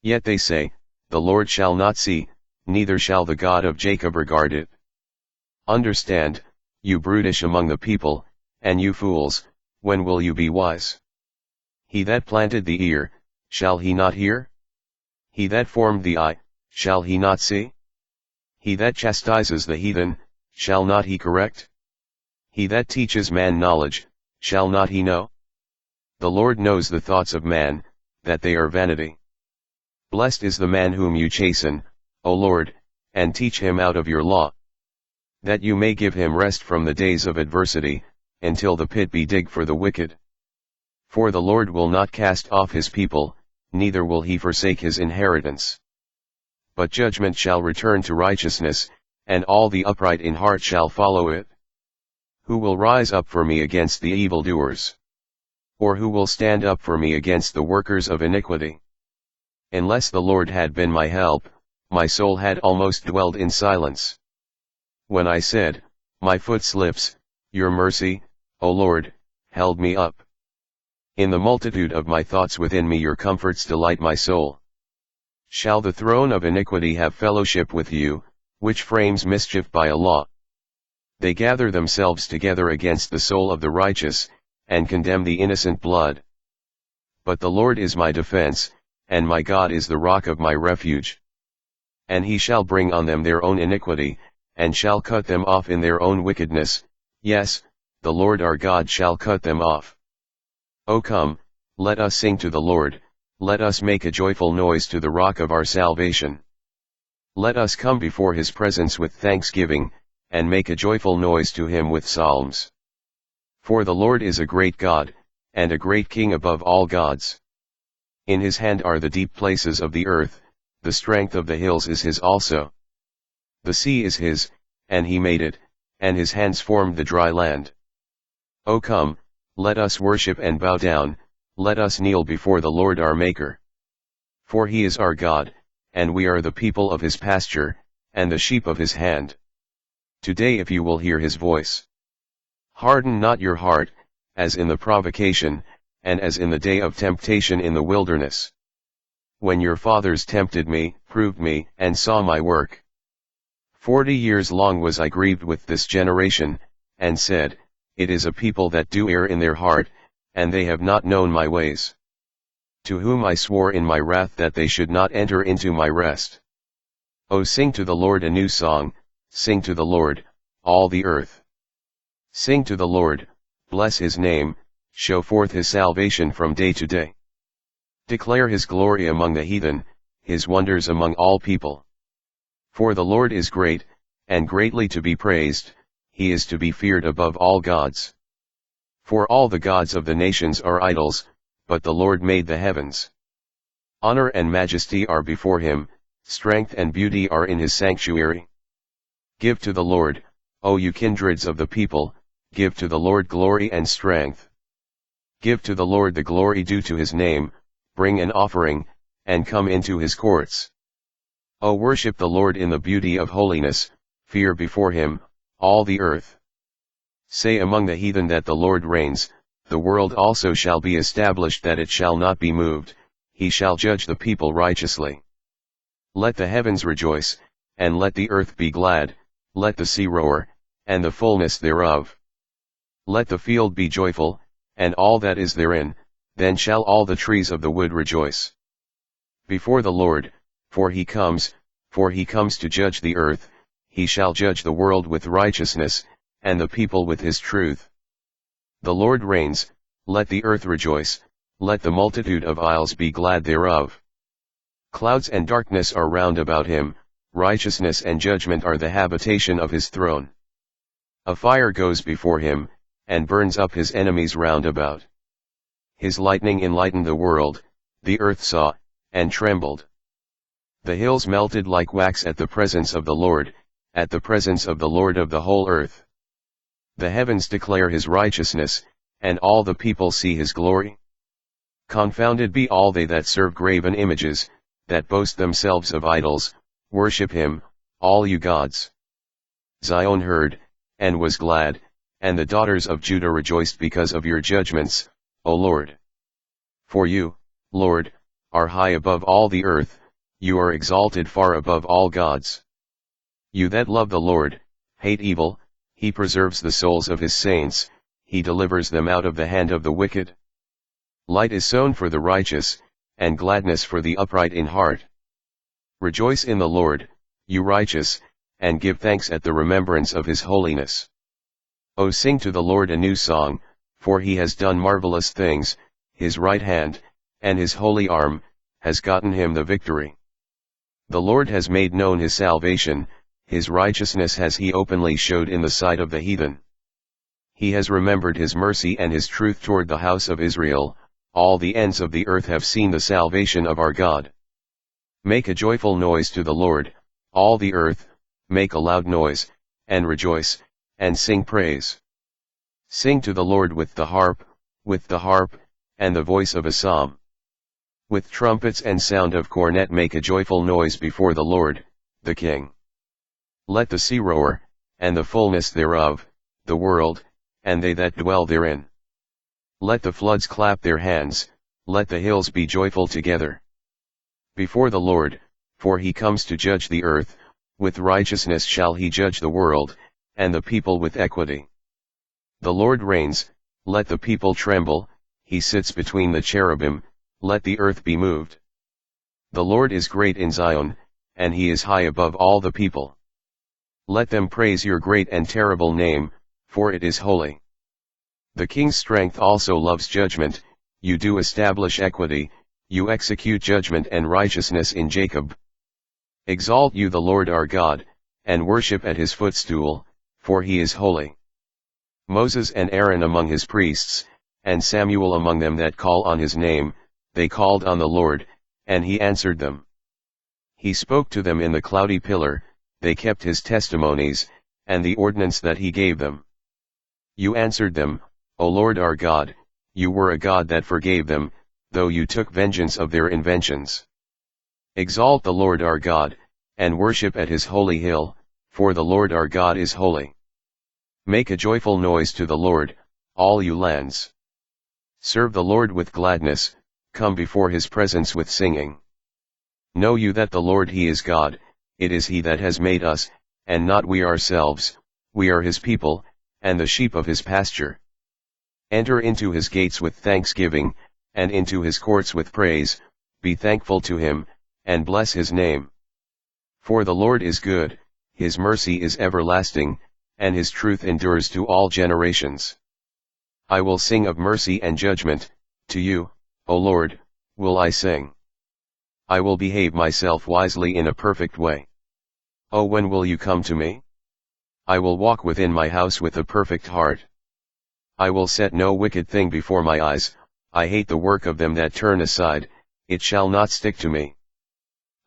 Yet they say, the Lord shall not see, neither shall the God of Jacob regard it. Understand, you brutish among the people, and you fools, when will you be wise? He that planted the ear, shall he not hear? He that formed the eye, shall he not see? He that chastises the heathen, shall not he correct? He that teaches man knowledge, shall not he know? The Lord knows the thoughts of man, that they are vanity. Blessed is the man whom you chasten, O Lord, and teach him out of your law, that you may give him rest from the days of adversity, until the pit be digged for the wicked. For the Lord will not cast off his people, neither will he forsake his inheritance. But judgment shall return to righteousness, and all the upright in heart shall follow it. Who will rise up for me against the evildoers? Or who will stand up for me against the workers of iniquity? Unless the Lord had been my help, my soul had almost dwelled in silence. When I said, my foot slips, your mercy, O Lord, held me up. In the multitude of my thoughts within me your comforts delight my soul. Shall the throne of iniquity have fellowship with you, which frames mischief by a law? They gather themselves together against the soul of the righteous, and condemn the innocent blood. But the Lord is my defense, and my God is the rock of my refuge. And he shall bring on them their own iniquity, and shall cut them off in their own wickedness, yes, the Lord our God shall cut them off. O come, let us sing to the Lord, let us make a joyful noise to the rock of our salvation. Let us come before his presence with thanksgiving, and make a joyful noise to him with psalms. For the Lord is a great God, and a great King above all gods. In his hand are the deep places of the earth, the strength of the hills is his also. The sea is his, and he made it, and his hands formed the dry land. O come, let us worship and bow down, let us kneel before the Lord our Maker. For he is our God, and we are the people of his pasture, and the sheep of his hand. Today if you will hear his voice. Harden not your heart, as in the provocation, and as in the day of temptation in the wilderness. When your fathers tempted me, proved me, and saw my work. 40 years long was I grieved with this generation, and said, it is a people that do err in their heart, and they have not known my ways. To whom I swore in my wrath that they should not enter into my rest. O sing to the Lord a new song, sing to the Lord, all the earth. Sing to the Lord, bless his name, show forth his salvation from day to day. Declare his glory among the heathen, his wonders among all people. For the Lord is great, and greatly to be praised, he is to be feared above all gods. For all the gods of the nations are idols, but the Lord made the heavens. Honor and majesty are before him, strength and beauty are in his sanctuary. Give to the Lord, O you kindreds of the people, give to the Lord glory and strength. Give to the Lord the glory due to his name, bring an offering, and come into his courts. O worship the Lord in the beauty of holiness, fear before him, all the earth. Say among the heathen that the Lord reigns, the world also shall be established that it shall not be moved, he shall judge the people righteously. Let the heavens rejoice, and let the earth be glad, let the sea roar, and the fullness thereof. Let the field be joyful, and all that is therein, then shall all the trees of the wood rejoice. Before the Lord, for he comes to judge the earth, he shall judge the world with righteousness, and the people with his truth. The Lord reigns, let the earth rejoice, let the multitude of isles be glad thereof. Clouds and darkness are round about him, righteousness and judgment are the habitation of his throne. A fire goes before him, and burns up his enemies round about. His lightning enlightened the world, the earth saw, and trembled. The hills melted like wax at the presence of the Lord, at the presence of the Lord of the whole earth. The heavens declare his righteousness, and all the people see his glory. Confounded be all they that serve graven images, that boast themselves of idols, worship him, all you gods. Zion heard, and was glad, and the daughters of Judah rejoiced because of your judgments, O Lord. For you, Lord, are high above all the earth, you are exalted far above all gods. You that love the Lord, hate evil, he preserves the souls of his saints, he delivers them out of the hand of the wicked. Light is sown for the righteous, and gladness for the upright in heart. Rejoice in the Lord, you righteous, and give thanks at the remembrance of his holiness. O sing to the Lord a new song, for he has done marvelous things, his right hand, and his holy arm, has gotten him the victory. The Lord has made known his salvation, his righteousness has he openly showed in the sight of the heathen. He has remembered his mercy and his truth toward the house of Israel, all the ends of the earth have seen the salvation of our God. Make a joyful noise to the Lord, all the earth, make a loud noise, and rejoice, and sing praise. Sing to the Lord with the harp, and the voice of a psalm. With trumpets and sound of cornet make a joyful noise before the Lord, the King. Let the sea roar, and the fullness thereof, the world, and they that dwell therein. Let the floods clap their hands, let the hills be joyful together. Before the Lord, for he comes to judge the earth, with righteousness shall he judge the world, and the people with equity. The Lord reigns, let the people tremble, he sits between the cherubim, let the earth be moved. The Lord is great in Zion, and he is high above all the people. Let them praise your great and terrible name, for it is holy. The king's strength also loves judgment, you do establish equity, you execute judgment and righteousness in Jacob. Exalt you the Lord our God, and worship at his footstool, for he is holy. Moses and Aaron among his priests, and Samuel among them that call on his name, they called on the Lord, and he answered them. He spoke to them in the cloudy pillar, they kept his testimonies, and the ordinance that he gave them. You answered them, O Lord our God, you were a God that forgave them, though you took vengeance of their inventions. Exalt the Lord our God, and worship at his holy hill, for the Lord our God is holy. Make a joyful noise to the Lord, all you lands. Serve the Lord with gladness, come before his presence with singing. Know you that the Lord he is God, it is he that has made us, and not we ourselves, we are his people, and the sheep of his pasture. Enter into his gates with thanksgiving, and into his courts with praise, be thankful to him, and bless his name. For the Lord is good, his mercy is everlasting, and his truth endures to all generations. I will sing of mercy and judgment, to you, O Lord, will I sing. I will behave myself wisely in a perfect way. Oh, when will you come to me? I will walk within my house with a perfect heart. I will set no wicked thing before my eyes, I hate the work of them that turn aside, it shall not stick to me.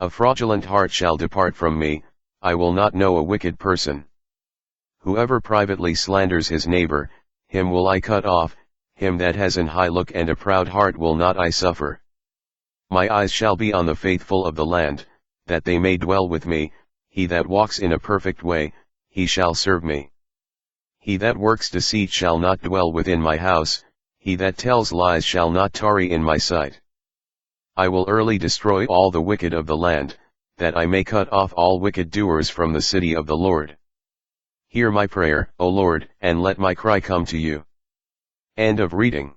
A fraudulent heart shall depart from me, I will not know a wicked person. Whoever privately slanders his neighbor, him will I cut off, him that has an high look and a proud heart will not I suffer. My eyes shall be on the faithful of the land, that they may dwell with me, he that walks in a perfect way, he shall serve me. He that works deceit shall not dwell within my house, he that tells lies shall not tarry in my sight. I will early destroy all the wicked of the land, that I may cut off all wicked doers from the city of the Lord. Hear my prayer, O Lord, and let my cry come to you. End of reading.